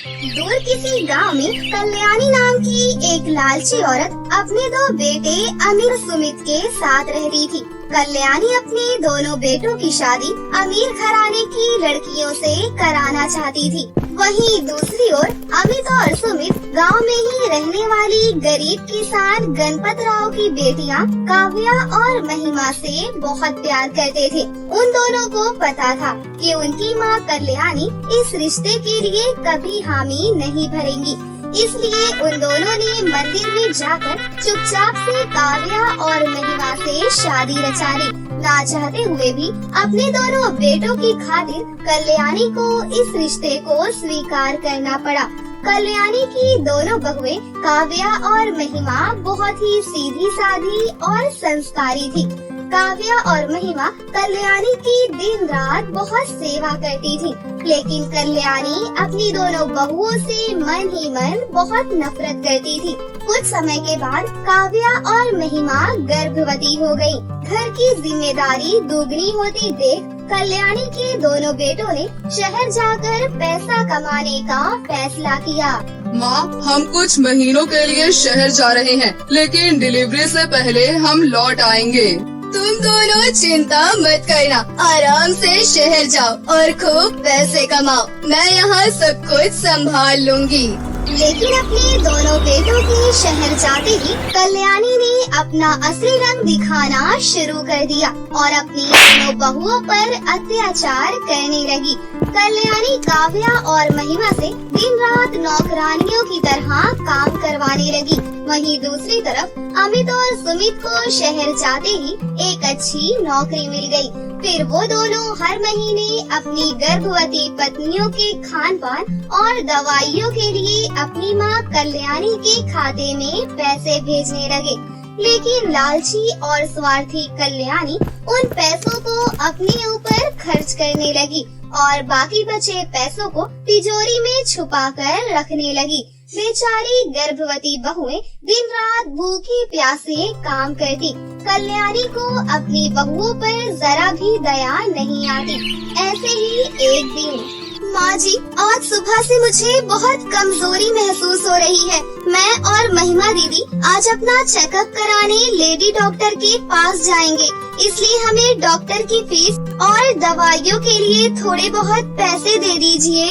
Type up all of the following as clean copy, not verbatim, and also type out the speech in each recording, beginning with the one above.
दूर किसी गांव में कल्याणी नाम की एक लालची औरत अपने दो बेटे अमीर सुमित के साथ रहती थी। कल्याणी अपने दोनों बेटों की शादी अमीर घराने की लड़कियों से कराना चाहती थी। वहीं दूसरी ओर अमित और सुमित गांव में ही रहने वाली गरीब किसान गणपत राव की बेटियां काव्या और महिमा से बहुत प्यार करते थे। उन दोनों को पता था कि उनकी मां कल्याणी इस रिश्ते के लिए कभी हामी नहीं भरेंगी, इसलिए उन दोनों ने मंदिर में जाकर चुपचाप से काव्या और महिमा से शादी रचा ली। ना चाहते हुए भी अपने दोनों बेटों की खातिर कल्याणी को इस रिश्ते को स्वीकार करना पड़ा। कल्याणी की दोनों बहुएं काव्या और महिमा बहुत ही सीधी सादी और संस्कारी थी। काव्या और महिमा कल्याणी की दिन रात बहुत सेवा करती थी, लेकिन कल्याणी अपनी दोनों बहुओं से मन ही मन बहुत नफरत करती थी। कुछ समय के बाद काव्या और महिमा गर्भवती हो गयी। घर की जिम्मेदारी दुगनी होती देख कल्याणी के दोनों बेटों ने शहर जाकर पैसा कमाने का फैसला किया। माँ, हम कुछ महीनों के लिए शहर जा रहे हैं, लेकिन डिलीवरी से पहले हम लौट आएंगे। तुम दोनों चिंता मत करना, आराम से शहर जाओ और खूब पैसे कमाओ। मैं यहाँ सब कुछ संभाल लूँगी। लेकिन अपने दोनों बेटों के शहर जाते ही कल्याणी ने अपना असली रंग दिखाना शुरू कर दिया और अपनी दोनों बहुओं पर अत्याचार करने लगी। कल्याणी काव्या और महिमा से दिन रात नौकरानियों की तरह काम करवाने लगी। वहीं दूसरी तरफ अमित और सुमित को शहर जाते ही एक अच्छी नौकरी मिल गई। फिर वो दोनों हर महीने अपनी गर्भवती पत्नियों के खान पान और दवाइयों के लिए अपनी मां कल्याणी के खाते में पैसे भेजने लगे। लेकिन लालची और स्वार्थी कल्याणी उन पैसों को अपने ऊपर खर्च करने लगी और बाकी बचे पैसों को तिजोरी में छुपा कर रखने लगी। बेचारी गर्भवती बहुएं दिन रात भूखी प्यासे काम करती। कल्याणी को अपनी बहुओं पर जरा भी दया नहीं आती। ऐसे ही एक दिन, माँ जी, आज सुबह से मुझे बहुत कमजोरी महसूस हो रही है। मैं और महिमा दीदी आज अपना चेकअप कराने लेडी डॉक्टर के पास जाएंगे, इसलिए हमें डॉक्टर की फीस और दवाइयों के लिए थोड़े बहुत पैसे दे दीजिए।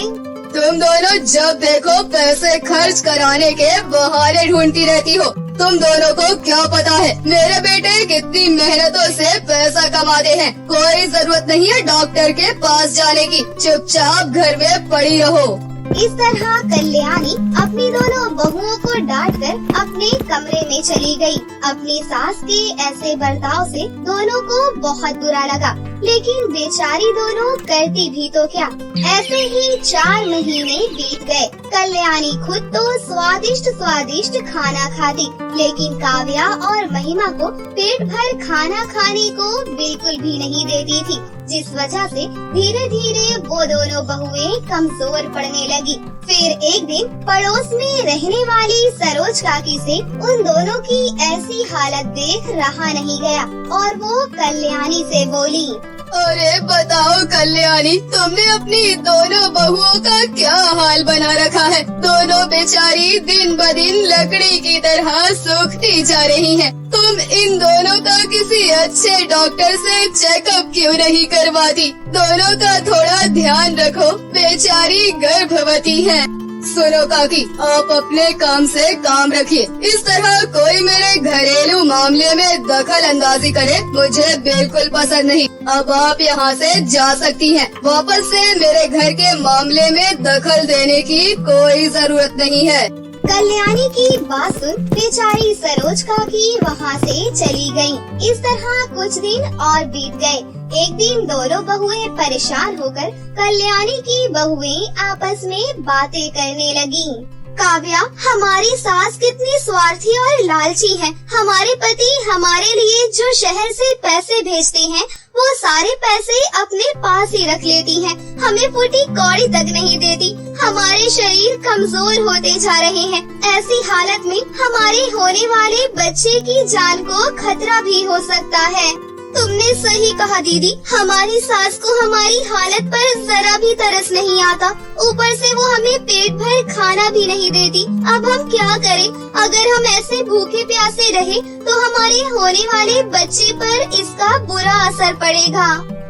तुम दोनों जब देखो पैसे खर्च कराने के बहाने ढूंढती रहती हो। तुम दोनों को क्या पता है मेरे बेटे कितनी मेहनतों से पैसा कमाते हैं। कोई जरूरत नहीं है डॉक्टर के पास जाने की, चुपचाप घर में पड़ी रहो। इस तरह कल्याणी अपनी दोनों बहुओं को डांटकर अपने कमरे में चली गई। अपनी सास के ऐसे बर्ताव से दोनों को बहुत बुरा लगा, लेकिन बेचारी दोनों करती भी तो क्या। ऐसे ही 4 महीने बीत गए। कल्याणी खुद तो स्वादिष्ट खाना खाती, लेकिन काव्या और महिमा को पेट भर खाना खाने को बिल्कुल भी नहीं देती थी, जिस वजह से धीरे धीरे वो दोनों बहुएं कमजोर पड़ने लगी। फिर एक दिन पड़ोस में रहने वाली सरोज काकी से उन दोनों की ऐसी हालत देख रहा नहीं गया और वो कल्याणी से बोली, अरे बताओ कल्याणी, तुमने अपनी दोनों बहुओं का क्या हाल बना रखा है। दोनों बेचारी दिन ब दिन लकड़ी की तरह सूखती जा रही हैं। तुम इन दोनों का किसी अच्छे डॉक्टर से चेकअप क्यों नहीं करवाती। दोनों का थोड़ा ध्यान रखो, बेचारी गर्भवती है। सुनो काकी, आप अपने काम से काम रखिए। इस तरह कोई मेरे घरेलू मामले में दखल अंदाजी करे मुझे बिल्कुल पसंद नहीं। अब आप यहाँ से जा सकती हैं। वापस से मेरे घर के मामले में दखल देने की कोई जरूरत नहीं है। कल्याणी की बात सुन बेचारी सरोज काकी वहाँ से चली गयी। इस तरह कुछ दिन और बीत गए। एक दिन दोनों बहुएं परेशान होकर कल्याणी की बहुएं आपस में बातें करने लगी। काव्या, हमारी सास कितनी स्वार्थी और लालची है। हमारे पति हमारे लिए जो शहर से पैसे भेजते हैं वो सारे पैसे अपने पास ही रख लेती है, हमें फूटी कौड़ी तक नहीं देती। हमारे शरीर कमजोर होते जा रहे हैं। ऐसी हालत में हमारे होने वाले बच्चे की जान को खतरा भी हो सकता है। तुमने सही कहा दीदी, हमारी सास को हमारी हालत पर जरा भी तरस नहीं आता, ऊपर से वो हमें पेट भर खाना भी नहीं देती। अब हम क्या करें? अगर हम ऐसे भूखे प्यासे रहे तो हमारे होने वाले बच्चे पर इसका बुरा असर पड़ेगा।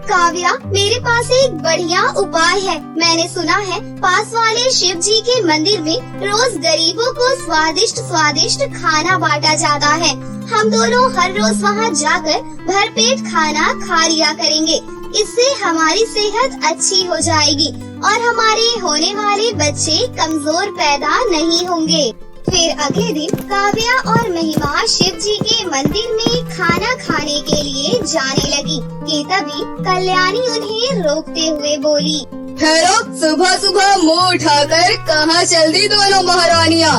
काव्या, मेरे पास एक बढ़िया उपाय है। मैंने सुना है पास वाले शिव जी के मंदिर में रोज गरीबों को स्वादिष्ट स्वादिष्ट खाना बांटा जाता है। हम दोनों हर रोज वहाँ जाकर भरपेट खाना खा लिया करेंगे। इससे हमारी सेहत अच्छी हो जाएगी और हमारे होने वाले बच्चे कमजोर पैदा नहीं होंगे। फिर अगले दिन काव्या और महिमा शिव जी के मंदिर में खाना खाने के लिए जाने लगी कि तभी कल्याणी उन्हें रोकते हुए बोली, ठहरो, सुबह सुबह मुँह उठाकर कहाँ चल दी दोनों महारानियाँ?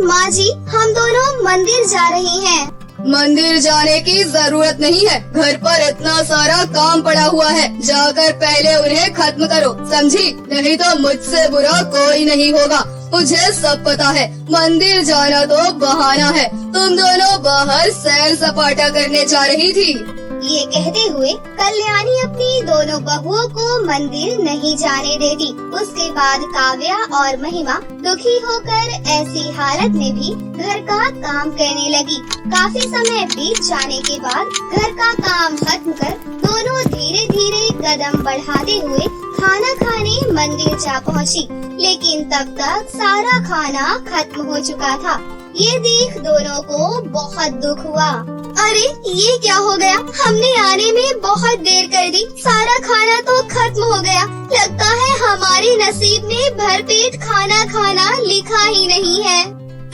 माँ जी, हम दोनों मंदिर जा रही हैं। मंदिर जाने की जरूरत नहीं है, घर पर इतना सारा काम पड़ा हुआ है, जाकर पहले उन्हें खत्म करो, समझी? नहीं तो मुझसे बुरा कोई नहीं होगा। मुझे सब पता है, मंदिर जाना तो बहाना है। तुम दोनों बाहर सैर सपाटा करने जा रही थी। ये कहते हुए कल्याणी अपनी दोनों बहुओं को मंदिर नहीं जाने देती। उसके बाद काव्या और महिमा दुखी होकर ऐसी हालत में भी घर का काम करने लगी। काफी समय बीत जाने के बाद घर का काम खत्म कर दोनों धीरे धीरे कदम बढ़ाते हुए खाना खाने मंदिर जा पहुँची। लेकिन तब तक सारा खाना खत्म हो चुका था। ये देख दोनों को बहुत दुख हुआ। अरे ये क्या हो गया? हमने आने में बहुत देर कर दी, सारा खाना तो खत्म हो गया। लगता है हमारे नसीब में भरपेट खाना खाना लिखा ही नहीं है।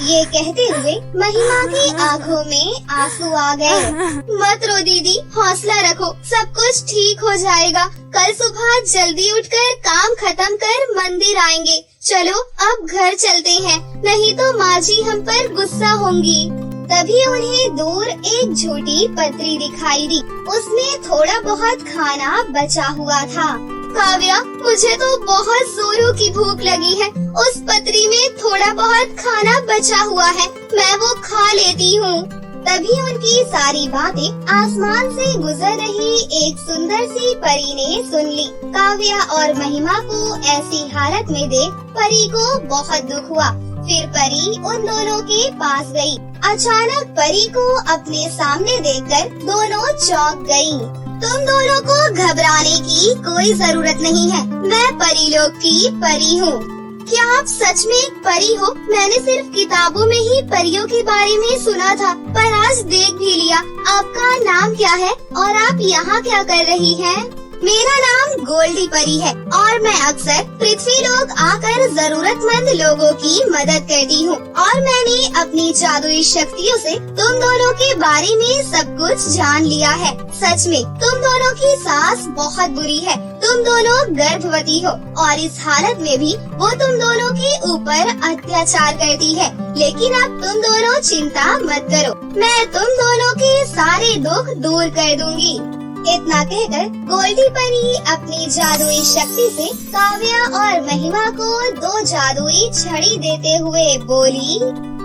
ये कहते हुए महिमा की आंखों में आंसू आ गए। मत रो दीदी, हौसला रखो, सब कुछ ठीक हो जाएगा। कल सुबह जल्दी उठकर काम खत्म कर मंदिर आएंगे। चलो अब घर चलते हैं, नहीं तो माँ जी हम पर गुस्सा होंगी। तभी उन्हें दूर एक झूठी पतरी दिखाई दी। उसमें थोड़ा बहुत खाना बचा हुआ था। काव्या, मुझे तो बहुत जोरों की भूख लगी है। उस पतरी में थोड़ा बहुत खाना बचा हुआ है, मैं वो खा लेती हूँ। तभी उनकी सारी बातें आसमान से गुजर रही एक सुंदर सी परी ने सुन ली। काव्या और महिमा को ऐसी हालत में देख परी को बहुत दुख हुआ। फिर परी उन दोनों के पास गई। अचानक परी को अपने सामने देखकर दोनों चौंक गईं। तुम दोनों को घबराने की कोई जरूरत नहीं है, मैं परी लोग की परी हूँ। क्या आप सच में एक परी हो? मैंने सिर्फ किताबों में ही परियों के बारे में सुना था, पर आज देख भी लिया। आपका नाम क्या है और आप यहाँ क्या कर रही हैं? मेरा नाम गोल्डी परी है और मैं अक्सर पृथ्वी लोक आकर जरूरतमंद लोगों की मदद करती हूँ। और मैंने अपनी जादुई शक्तियों से तुम दोनों के बारे में सब कुछ जान लिया है। सच में तुम दोनों की सास बहुत बुरी है। तुम दोनों गर्भवती हो और इस हालत में भी वो तुम दोनों के ऊपर अत्याचार करती है। लेकिन अब तुम दोनों चिंता मत करो, मैं तुम दोनों के सारे दुख दूर कर दूंगी। इतना कहकर गोल्डी परी अपनी जादुई शक्ति से काव्या और महिमा को 2 जादुई छड़ी देते हुए बोली,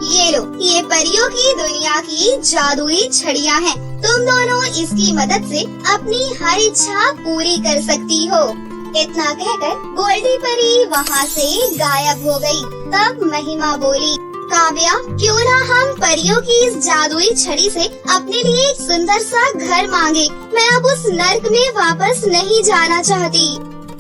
ये लो, ये परियों की दुनिया की जादुई छड़ियाँ हैं। तुम दोनों इसकी मदद से अपनी हर इच्छा पूरी कर सकती हो। इतना कहकर गोल्डी परी वहाँ से गायब हो गई। तब महिमा बोली, काव्या, क्यों ना हम परियों की इस जादुई छड़ी से अपने लिए एक सुंदर सा घर मांगे। मैं अब उस नर्क में वापस नहीं जाना चाहती।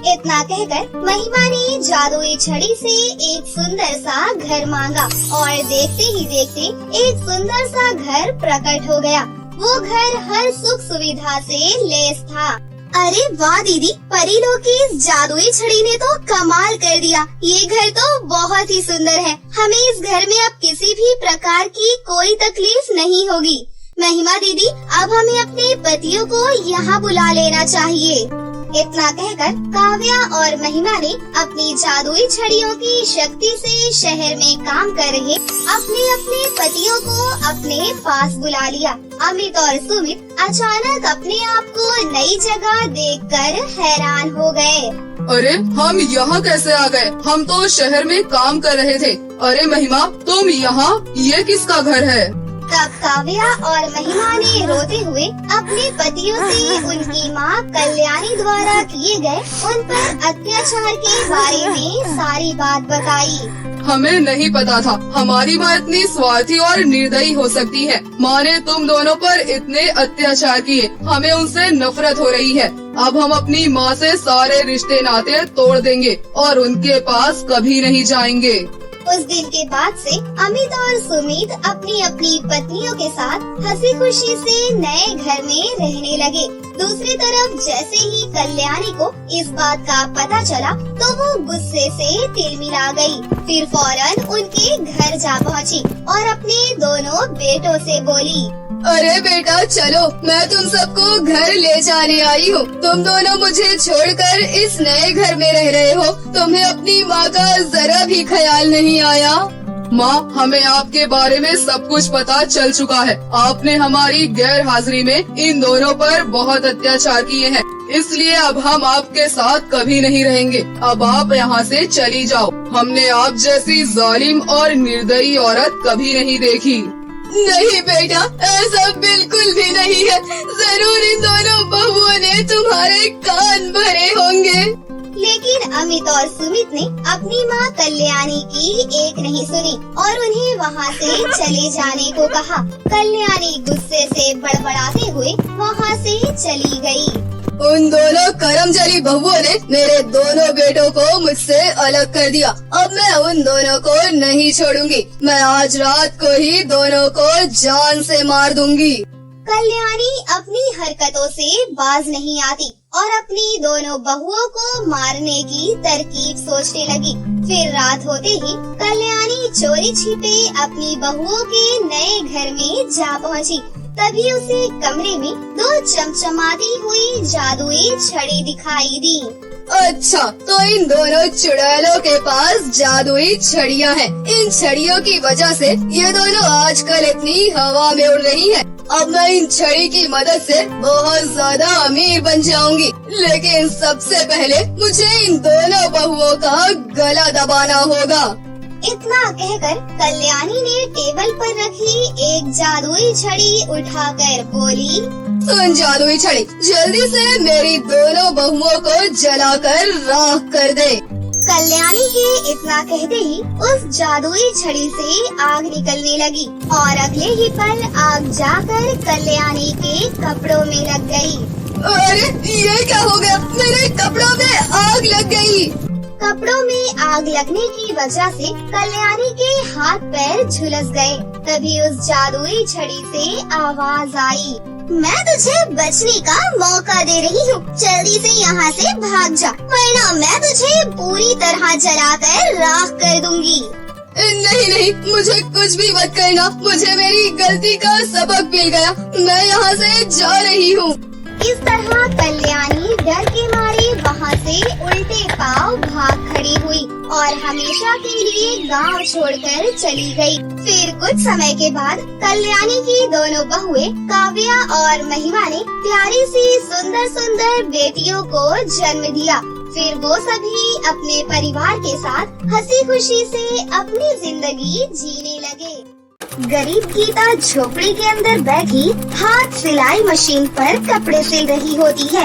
इतना कहकर महिमा ने जादुई छड़ी से एक सुंदर सा घर मांगा और देखते ही देखते एक सुंदर सा घर प्रकट हो गया। वो घर हर सुख सुविधा से लैस था। अरे वाह दीदी, परी लोग की इस जादुई छड़ी ने तो कमाल कर दिया। ये घर तो बहुत ही सुंदर है। हमें इस घर में अब किसी भी प्रकार की कोई तकलीफ नहीं होगी। महिमा दीदी, अब हमें अपने पतियों को यहाँ बुला लेना चाहिए। इतना कहकर काव्या और महिमा ने अपनी जादुई छड़ियों की शक्ति से शहर में काम कर रहे अपने अपने पतियों को अपने पास बुला लिया। अमित और सुमित अचानक अपने आप को नई जगह देखकर हैरान हो गए। अरे हम यहाँ कैसे आ गए? हम तो शहर में काम कर रहे थे। अरे महिमा, तुम यहाँ? ये किसका घर है? तब काव्या और महिमा ने रोते हुए अपने पतियों से उनकी माँ कल्याणी द्वारा किए गए उन पर अत्याचार के बारे में सारी बात बताई। हमें नहीं पता था हमारी माँ इतनी स्वार्थी और निर्दयी हो सकती है। माँ ने तुम दोनों पर इतने अत्याचार किए, हमें उनसे नफरत हो रही है। अब हम अपनी माँ से सारे रिश्ते नाते तोड़ देंगे और उनके पास कभी नहीं जाएंगे। उस दिन के बाद से अमित और सुमित अपनी अपनी पत्नियों के साथ हंसी खुशी से नए घर में रहने लगे। दूसरी तरफ जैसे ही कल्याणी को इस बात का पता चला तो वो गुस्से से तिलमिला गई। फिर फौरन उनके घर जा पहुंची और अपने दोनों बेटों से बोली, अरे बेटा चलो, मैं तुम सबको घर ले जाने आई हूँ। तुम दोनों मुझे छोड़कर इस नए घर में रह रहे हो, तुम्हें अपनी माँ का जरा भी ख्याल नहीं आया? माँ, हमें आपके बारे में सब कुछ पता चल चुका है। आपने हमारी गैर हाजिरी में इन दोनों पर बहुत अत्याचार किए हैं, इसलिए अब हम आपके साथ कभी नहीं रहेंगे। अब आप यहाँ से चली जाओ। हमने आप जैसी जालिम और निर्दयी औरत कभी नहीं देखी। नहीं बेटा, ऐसा बिल्कुल भी नहीं है। जरूर इन दोनों बहुओं ने तुम्हारे कान भरे होंगे। लेकिन अमित और सुमित ने अपनी माँ कल्याणी की एक नहीं सुनी और उन्हें वहाँ से चले जाने को कहा। कल्याणी गुस्से से बड़बड़ाते हुए वहाँ से चली गई। उन दोनों करमजली बहुओं ने मेरे दोनों बेटों को मुझसे अलग कर दिया। अब मैं उन दोनों को नहीं छोड़ूंगी। मैं आज रात को ही दोनों को जान से मार दूंगी। कल्याणी अपनी हरकतों से बाज नहीं आती और अपनी दोनों बहुओं को मारने की तरकीब सोचने लगी। फिर रात होते ही कल्याणी चोरी छिपे अपनी बहुओं के नए घर में जा पहुंची। तभी उसे कमरे में दो चमचमाती हुई जादुई छड़ी दिखाई दी। अच्छा, तो इन दोनों चुड़ैलों के पास जादुई छड़ियाँ हैं। इन छड़ियों की वजह से ये दोनों आजकल इतनी हवा में उड़ रही हैं। अब मैं इन छड़ी की मदद से बहुत ज्यादा अमीर बन जाऊंगी। लेकिन सबसे पहले मुझे इन दोनों बहुओं का गला दबाना होगा। इतना कहकर कल्याणी ने टेबल पर रखी एक जादुई छड़ी उठाकर बोली, सुन जादुई छड़ी, जल्दी से मेरी दोनों बहुओं को जलाकर राख कर दे। कल्याणी के इतना कहते ही उस जादुई छड़ी से आग निकलने लगी और अगले ही पल आग जाकर कल्याणी के कपड़ों में लग गई। अरे ये क्या हो गया? मेरे कपड़ों में आग लग गई। कपड़ों में आग लगने की वजह से कल्याणी के हाथ पैर झुलस गए। तभी उस जादुई छड़ी से आवाज आई, मैं तुझे बचने का मौका दे रही हूँ, जल्दी से यहाँ से भाग जा, वरना मैं तुझे पूरी तरह जलाकर राख कर दूंगी। नहीं नहीं, मुझे कुछ भी मत करना। मुझे मेरी गलती का सबक मिल गया। मैं यहाँ से जा रही हूँ। इस तरह कल्याणी डर के मारे वहाँ से उल्टे पांव भाग खड़ी हुई और हमेशा के लिए गांव छोड़कर चली गई। फिर कुछ समय के बाद कल्याणी की दोनों बहुएं काव्या और महिमा ने प्यारी सी सुंदर सुंदर बेटियों को जन्म दिया। फिर वो सभी अपने परिवार के साथ हंसी खुशी से अपनी जिंदगी जीने लगे। गरीब गीता झोपड़ी के अंदर बैठी हाथ सिलाई मशीन पर कपड़े सिल रही होती है।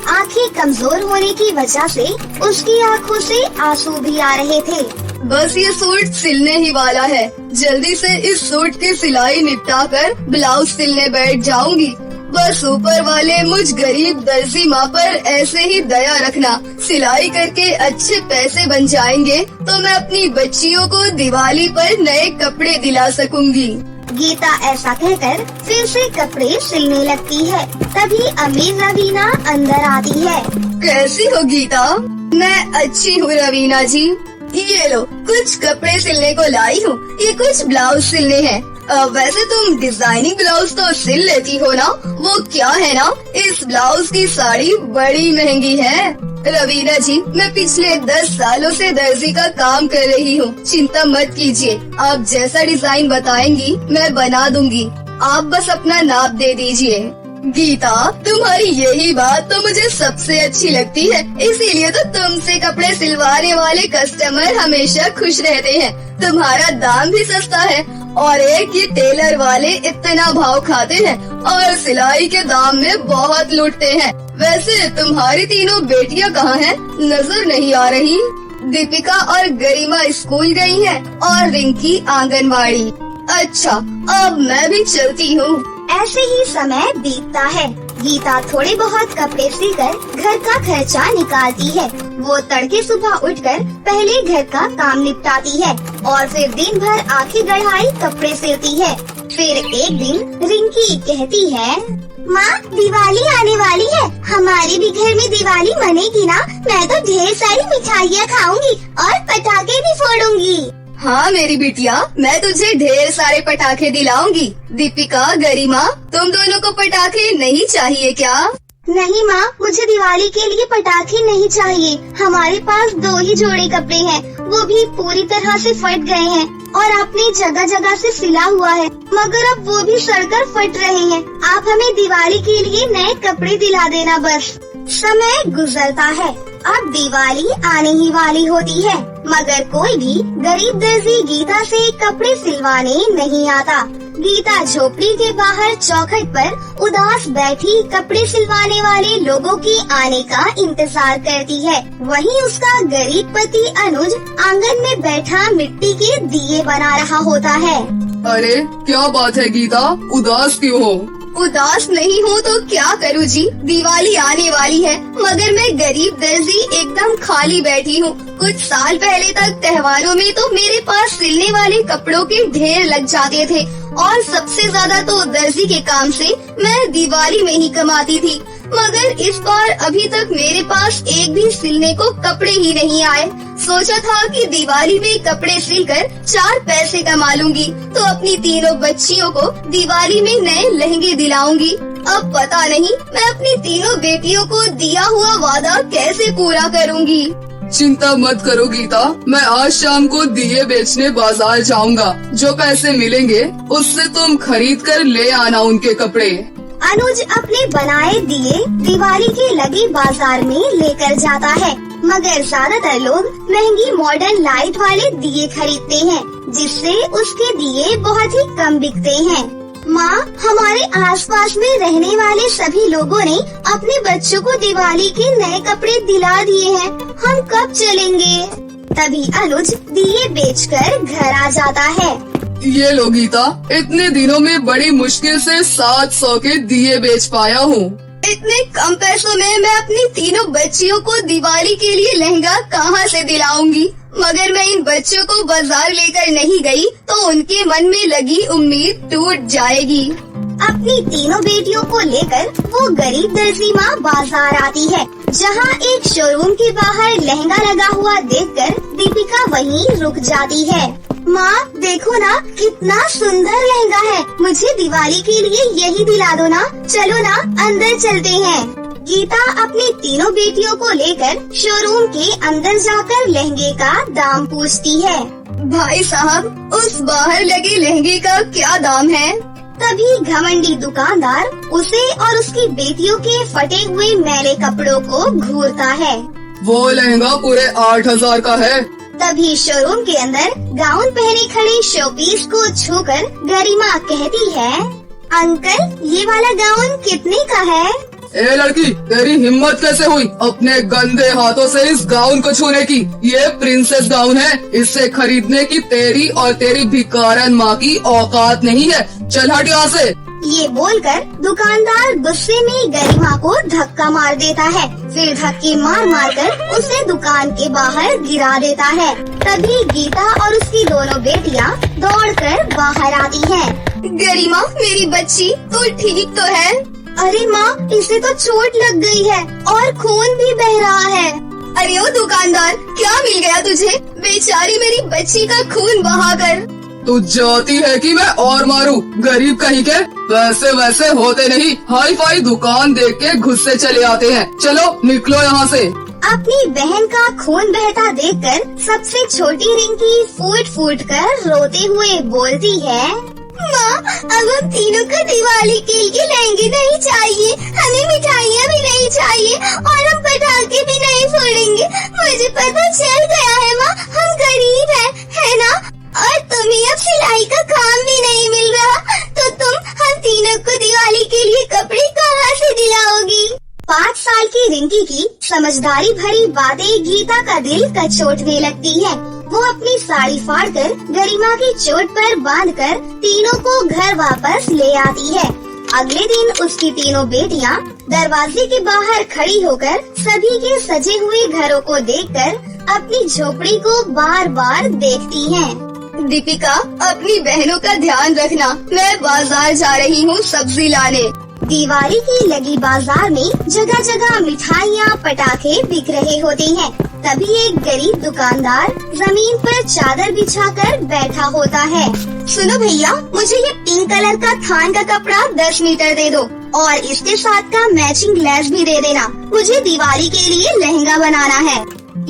आंखें कमजोर होने की वजह से उसकी आंखों से आंसू भी आ रहे थे। बस ये सूट सिलने ही वाला है। जल्दी से इस सूट की सिलाई निपटाकर ब्लाउज सिलने बैठ जाऊंगी। बस ऊपर वाले मुझ गरीब दर्जी माँ पर ऐसे ही दया रखना। सिलाई करके अच्छे पैसे बन जाएंगे तो मैं अपनी बच्चियों को दिवाली पर नए कपड़े दिला सकूंगी। गीता ऐसा कहकर फिर से कपड़े सिलने लगती है। तभी अमीर रवीना अंदर आती है। कैसी हो गीता? मैं अच्छी हूँ रवीना जी। ये लो, कुछ कपड़े सिलने को लाई हूँ। ये कुछ ब्लाउज सिलने हैं। वैसे तुम डिजाइनिंग ब्लाउज तो सिल लेती हो ना? वो क्या है ना, इस ब्लाउज की साड़ी बड़ी महंगी है। रवीना जी, मैं पिछले 10 सालों से दर्जी का काम कर रही हूँ। चिंता मत कीजिए, आप जैसा डिजाइन बताएंगी मैं बना दूंगी। आप बस अपना नाप दे दीजिए। गीता, तुम्हारी यही बात तो मुझे सबसे अच्छी लगती है। इसीलिए तो तुमसे कपड़े सिलवाने वाले कस्टमर हमेशा खुश रहते हैं। तुम्हारा दाम भी सस्ता है और एक ये टेलर वाले इतना भाव खाते हैं और सिलाई के दाम में बहुत लूटते हैं। वैसे तुम्हारी तीनों बेटियां कहाँ हैं? नजर नहीं आ रही। दीपिका और गरिमा स्कूल गई हैं और रिंकी आंगनवाड़ी। अच्छा, अब मैं भी चलती हूँ। ऐसे ही समय बीतता है। गीता थोड़े बहुत कपड़े सिलकर घर का खर्चा निकालती है। वो तड़के सुबह उठकर पहले घर का काम निपटाती है और फिर दिन भर आंखें गड़ाई कपड़े सिलती है। फिर एक दिन रिंकी कहती है, माँ, दिवाली आने वाली है, हमारे भी घर में दिवाली मनेगी ना? मैं तो ढेर सारी मिठाइयाँ खाऊंगी और पटाखे भी फोड़ूंगी। हाँ मेरी बिटिया, मैं तुझे ढेर सारे पटाखे दिलाऊंगी। दीपिका, गरिमा, तुम दोनों को पटाखे नहीं चाहिए क्या? नहीं माँ, मुझे दिवाली के लिए पटाखे नहीं चाहिए। हमारे पास 2 ही जोड़े कपड़े हैं, वो भी पूरी तरह से फट गए हैं और अपनी जगह जगह से सिला हुआ है, मगर अब वो भी सड़कर फट रहे हैं। आप हमें दिवाली के लिए नए कपड़े दिला देना बस। समय गुजरता है। अब दिवाली आने ही वाली होती है, मगर कोई भी गरीब दर्जी गीता से कपड़े सिलवाने नहीं आता। गीता झोपड़ी के बाहर चौखट पर उदास बैठी कपड़े सिलवाने वाले लोगों के आने का इंतजार करती है। वहीं उसका गरीब पति अनुज आंगन में बैठा मिट्टी के दिए बना रहा होता है। अरे क्या बात है गीता, उदास क्यों हो? उदास नहीं हूँ तो क्या करूँ जी, दिवाली आने वाली है मगर मैं गरीब दर्जी एकदम खाली बैठी हूँ। कुछ साल पहले तक त्योहारों में तो मेरे पास सिलने वाले कपड़ों के ढेर लग जाते थे और सबसे ज्यादा तो दर्जी के काम से मैं दिवाली में ही कमाती थी। मगर इस बार अभी तक मेरे पास एक भी सिलने को कपड़े ही नहीं आए। सोचा था कि दिवाली में कपड़े सिलकर 4 पैसे कमा लूंगी तो अपनी तीनों बच्चियों को दिवाली में नए लहंगे दिलाऊंगी। अब पता नहीं मैं अपनी तीनों बेटियों को दिया हुआ वादा कैसे पूरा करूंगी। चिंता मत करो गीता, मैं आज शाम को दिए बेचने बाजार जाऊंगा। जो पैसे मिलेंगे उससे तुम खरीद कर ले आना उनके कपड़े। अनुज अपने बनाए दिए दिवाली के लगे बाजार में लेकर जाता है, मगर ज्यादातर लोग महंगी मॉडर्न लाइट वाले दिए खरीदते हैं, जिससे उसके दिए बहुत ही कम बिकते हैं। माँ, हमारे आसपास में रहने वाले सभी लोगों ने अपने बच्चों को दिवाली के नए कपड़े दिला दिए हैं, हम कब चलेंगे? तभी अनुज दिए बेचकर घर आ जाता है। ये लो गीता, इतने दिनों में बड़ी मुश्किल से 700 के दिए बेच पाया हूँ। इतने कम पैसों में मैं अपनी तीनों बच्चियों को दिवाली के लिए लहंगा कहाँ से दिलाऊंगी? मगर मैं इन बच्चों को बाजार लेकर नहीं गई तो उनके मन में लगी उम्मीद टूट जाएगी। अपनी तीनों बेटियों को लेकर वो गरीब दर्जी माँ बाजार आती है, जहाँ एक शोरूम के बाहर लहंगा लगा हुआ देखकर दीपिका वहीं रुक जाती है। माँ, देखो ना, कितना सुंदर लहंगा है, मुझे दिवाली के लिए यही दिला दो ना। चलो ना, अंदर चलते हैं। गीता अपनी तीनों बेटियों को लेकर शोरूम के अंदर जाकर लहंगे का दाम पूछती है। भाई साहब, उस बाहर लगे लहंगे का क्या दाम है? तभी घमंडी दुकानदार उसे और उसकी बेटियों के फटे हुए मैले कपड़ों को घूरता है। वो लहंगा पूरे 8000 का है। तभी शोरूम के अंदर गाउन पहने खड़े शोपीस को छूकर गरिमा कहती है, अंकल, ये वाला गाउन कितने का है? ए लड़की, तेरी हिम्मत कैसे हुई अपने गंदे हाथों से इस गाउन को छूने की? ये प्रिंसेस गाउन है, इसे खरीदने की तेरी और तेरी भिखारन माँ की औकात नहीं है। चल हट यहाँ से। ये बोलकर दुकानदार गुस्से में गरिमा को धक्का मार देता है, फिर धक्के मार मार कर उसे दुकान के बाहर गिरा देता है। तभी गीता और उसकी दोनों बेटियां दौड़कर बाहर आती हैं। गरिमा, मेरी बच्ची, तू ठीक तो है? अरे माँ, इसे तो चोट लग गई है और खून भी बह रहा है। अरे ओ दुकानदार, क्या मिल गया तुझे? बेचारी मेरी बच्ची का खून बहाकर। तू जाती है कि मैं और मारूं? गरीब कहीं के वैसे वैसे होते नहीं, हाई फाई दुकान देख के गुस्से चले आते हैं। चलो निकलो यहाँ से। अपनी बहन का खून बहता देखकर सबसे छोटी रिंकी फूट फूट कर रोते हुए बोलती है, माँ, अब हम तीनों को दिवाली के लिए लहंगे नहीं चाहिए, हमें मिठाइयाँ भी नहीं चाहिए और हम पटाखे भी नहीं फोड़ेंगे। मुझे पता चल गया है माँ, हम गरीब है ना? और तुम्हें अब सिलाई का काम भी समझदारी भरी बातें गीता का दिल कचोटने लगती है। वो अपनी साड़ी फाड़कर गरिमा की चोट पर बांधकर तीनों को घर वापस ले आती है। अगले दिन उसकी तीनों बेटियां दरवाजे के बाहर खड़ी होकर सभी के सजे हुए घरों को देखकर अपनी झोपड़ी को बार बार देखती हैं। दीपिका, अपनी बहनों का ध्यान रखना, मैं बाजार जा रही हूँ सब्जी लाने। दिवाली की लगी बाजार में जगह जगह मिठाइयाँ पटाखे बिक रहे होते हैं। तभी एक गरीब दुकानदार जमीन पर चादर बिछाकर बैठा होता है। सुनो भैया, मुझे ये पिंक कलर का थान का कपड़ा 10 मीटर दे दो और इसके साथ का मैचिंग लेस भी दे देना। मुझे दिवाली के लिए लहंगा बनाना है।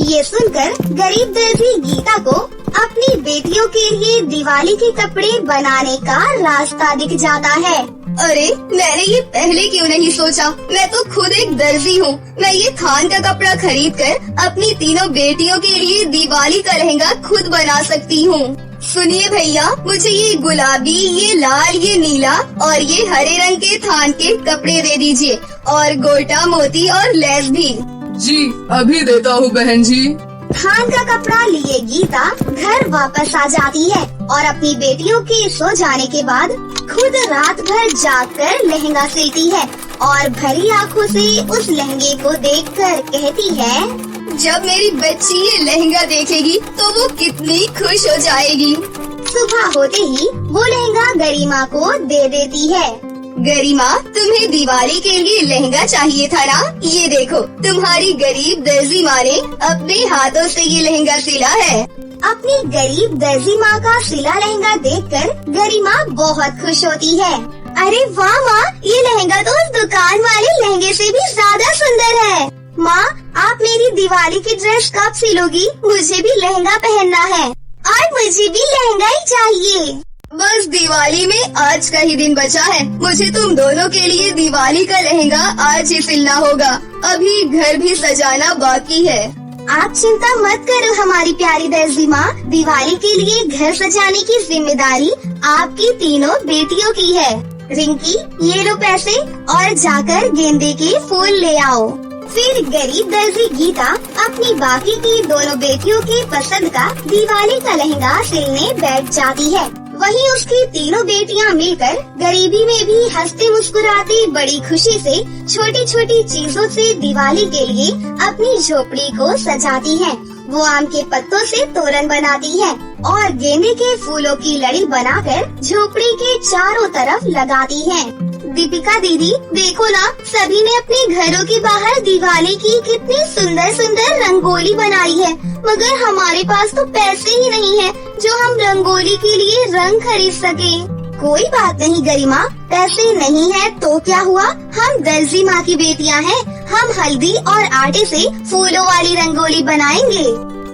ये सुनकर गरीब दर्जी गीता को अपनी बेटियों के लिए दिवाली के कपड़े बनाने का रास्ता दिख जाता है। अरे, मैंने ये पहले क्यों नहीं सोचा? मैं तो खुद एक दर्जी हूँ। मैं ये थान का कपड़ा खरीद कर अपनी तीनों बेटियों के लिए दिवाली का लहंगा खुद बना सकती हूँ। सुनिए भैया, मुझे ये गुलाबी, ये लाल, ये नीला और ये हरे रंग के थान के कपड़े दे दीजिए और गोटा, मोती और लेस भी। जी, अभी देता हूँ बहन जी। थान का कपड़ा लिए गीता घर वापस आ जाती है और अपनी बेटियों के सो जाने के बाद खुद रात भर जागकर लहंगा सिलती है और भरी आंखों से उस लहंगे को देखकर कहती है, जब मेरी बच्ची ये लहंगा देखेगी तो वो कितनी खुश हो जाएगी। सुबह होते ही वो लहंगा गरिमा को दे देती है। गरिमा, तुम्हें दिवाली के लिए लहंगा चाहिए था ना? ये देखो, तुम्हारी गरीब दर्जी माँ ने अपने हाथों से ये लहंगा सिला है। अपनी गरीब दर्जी माँ का सिला लहंगा देखकर गरिमा बहुत खुश होती है। अरे वाह माँ, ये लहंगा तो उस दुकान वाले लहंगे से भी ज्यादा सुंदर है। माँ, आप मेरी दिवाली की ड्रेस कब सिलोगी? मुझे भी लहंगा पहनना है और मुझे भी लहंगा ही चाहिए। बस दिवाली में आज का ही दिन बचा है। मुझे तुम दोनों के लिए दिवाली का लहंगा आज ही सिलना होगा। अभी घर भी सजाना बाकी है। आप चिंता मत करो हमारी प्यारी दर्जी माँ, दिवाली के लिए घर सजाने की जिम्मेदारी आपकी तीनों बेटियों की है। रिंकी, ये लो पैसे और जाकर गेंदे के फूल ले आओ। फिर गरीब दर्जी गीता अपनी बाकी की दोनों बेटियों की पसंद का दिवाली का लहंगा सिलने बैठ जाती है। वहीं उसकी तीनों बेटियां मिलकर गरीबी में भी हंसते मुस्कुराते बड़ी खुशी से छोटी छोटी चीजों से दिवाली के लिए अपनी झोपड़ी को सजाती हैं। वो आम के पत्तों से तोरण बनाती है और गेंदे के फूलों की लड़ी बनाकर झोपड़ी के चारों तरफ लगाती है। दीपिका दीदी, देखो ना, सभी ने अपने घरों के बाहर दिवाली की कितनी सुंदर सुंदर रंगोली बनाई है, मगर हमारे पास तो पैसे ही नहीं है जो हम रंगोली के लिए रंग खरीद सके। कोई बात नहीं गरिमा, पैसे नहीं है तो क्या हुआ, हम दर्जी माँ की बेटियाँ हैं। हम हल्दी और आटे से फूलों वाली रंगोली बनाएंगे।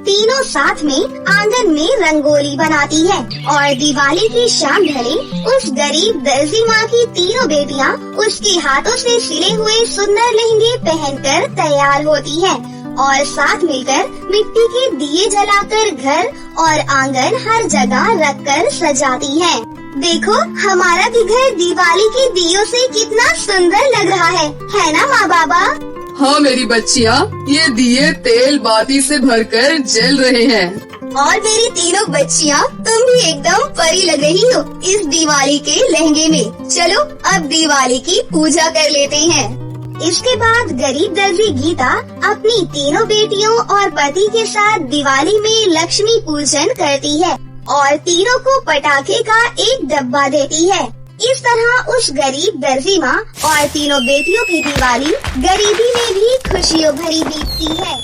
तीनों साथ में आंगन में रंगोली बनाती है और दिवाली की शाम ढले उस गरीब दर्जी माँ की तीनों बेटियाँ उसके हाथों से सिले हुए सुंदर लहंगे पहनकर तैयार होती हैं और साथ मिलकर मिट्टी के दिए जलाकर घर और आंगन हर जगह रखकर सजाती हैं। देखो, हमारा भी घर दिवाली के दियों से कितना सुंदर लग रहा है ना माँ बाबा? हाँ मेरी बच्चियाँ, ये दिए तेल बाती से भरकर जल रहे हैं। और मेरी तीनों बच्चियाँ, तुम भी एकदम परी लग रही हो इस दिवाली के लहंगे में। चलो अब दिवाली की पूजा कर लेते हैं। इसके बाद गरीब दर्जी गीता अपनी तीनों बेटियों और पति के साथ दिवाली में लक्ष्मी पूजन करती है और तीनों को पटाखे का एक डब्बा देती है। इस तरह उस गरीब दर्जी माँ और तीनों बेटियों की दिवाली गरीबी में भी खुशियों भरी बीतती है।